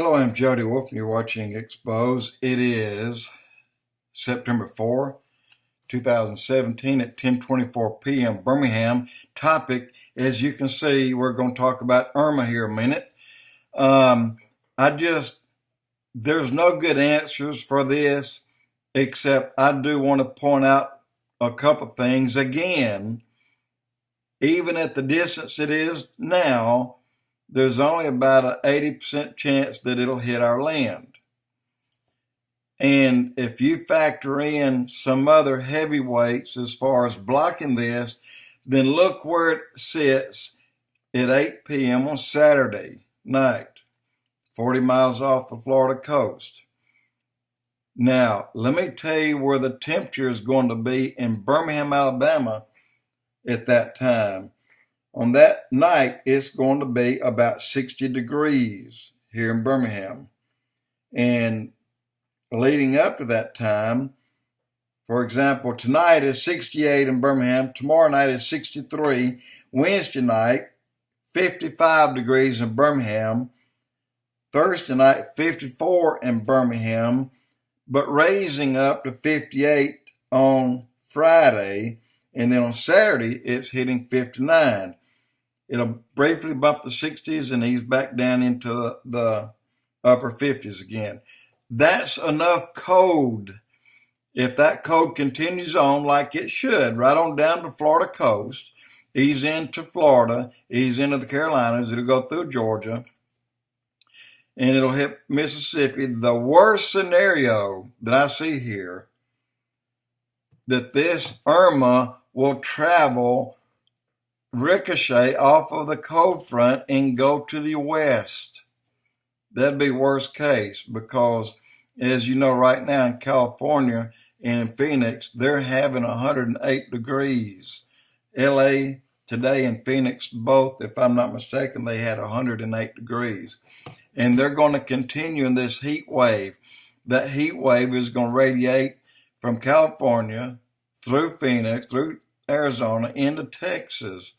Hello, I'm Jody Wolf, and you're watching Expoz. It is September 4, 2017 at 10:24 p.m. Birmingham. Topic, as you can see, we're going to talk about Irma here a minute. There's no good answers for this, except I do want to point out a couple things. Again, even at the distance it is now, there's only about an 80% chance that it'll hit our land. And if you factor in some other heavyweights as far as blocking this, then look where it sits at 8 p.m. on Saturday night, 40 miles off the Florida coast. Now, let me tell you where the temperature is going to be in Birmingham, Alabama at that time. On that night, it's going to be about 60 degrees here in Birmingham. And leading up to that time, for example, tonight is 68 in Birmingham. Tomorrow night is 63. Wednesday night, 55 degrees in Birmingham. Thursday night, 54 in Birmingham, but raising up to 58 on Friday. And then on Saturday, it's hitting 59. It'll briefly bump the 60s and ease back down into the upper 50s again. That's enough cold. If that cold continues on like it should, right on down the Florida coast, ease into Florida, ease into the Carolinas, it'll go through Georgia, and it'll hit Mississippi. The worst scenario that I see here, that this Irma will travel ricochet off of the cold front and go to the west. That'd be worst case, because as you know, right now in California and in Phoenix, they're having 108 degrees. LA today and Phoenix both, if I'm not mistaken, they had 108 degrees. And they're going to continue in this heat wave. That heat wave is going to radiate from California through Phoenix, through Arizona, into Texas.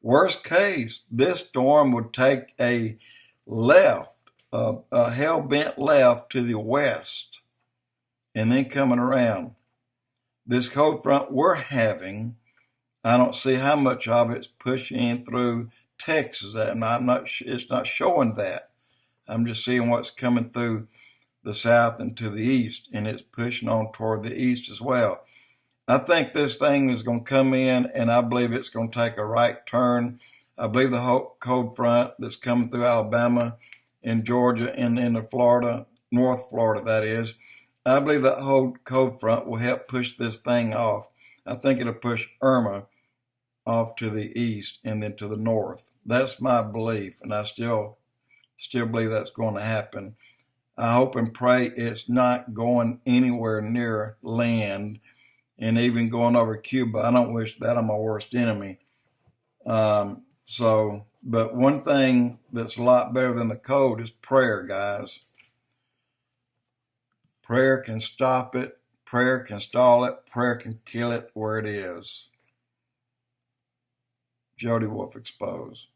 Worst case, this storm would take a left, a hell-bent left to the west, and then coming around. This cold front we're having, I don't see how much of it's pushing in through Texas, and it's not showing that. I'm just seeing what's coming through the south and to the east, and it's pushing on toward the east as well. I think this thing is going to come in, and I believe it's going to take a right turn. I believe the whole cold front that's coming through Alabama and Georgia and into Florida, North Florida that is, I believe that whole cold front will help push this thing off. I think it'll push Irma off to the east and then to the north. That's my belief, and I still believe that's going to happen. I hope and pray it's not going anywhere near land and even going over Cuba. I don't wish that on my worst enemy. But one thing that's a lot better than the cold is prayer, guys. Prayer can stop it. Prayer can stall it. Prayer can kill it where it is. Jody Wolf, Expoz.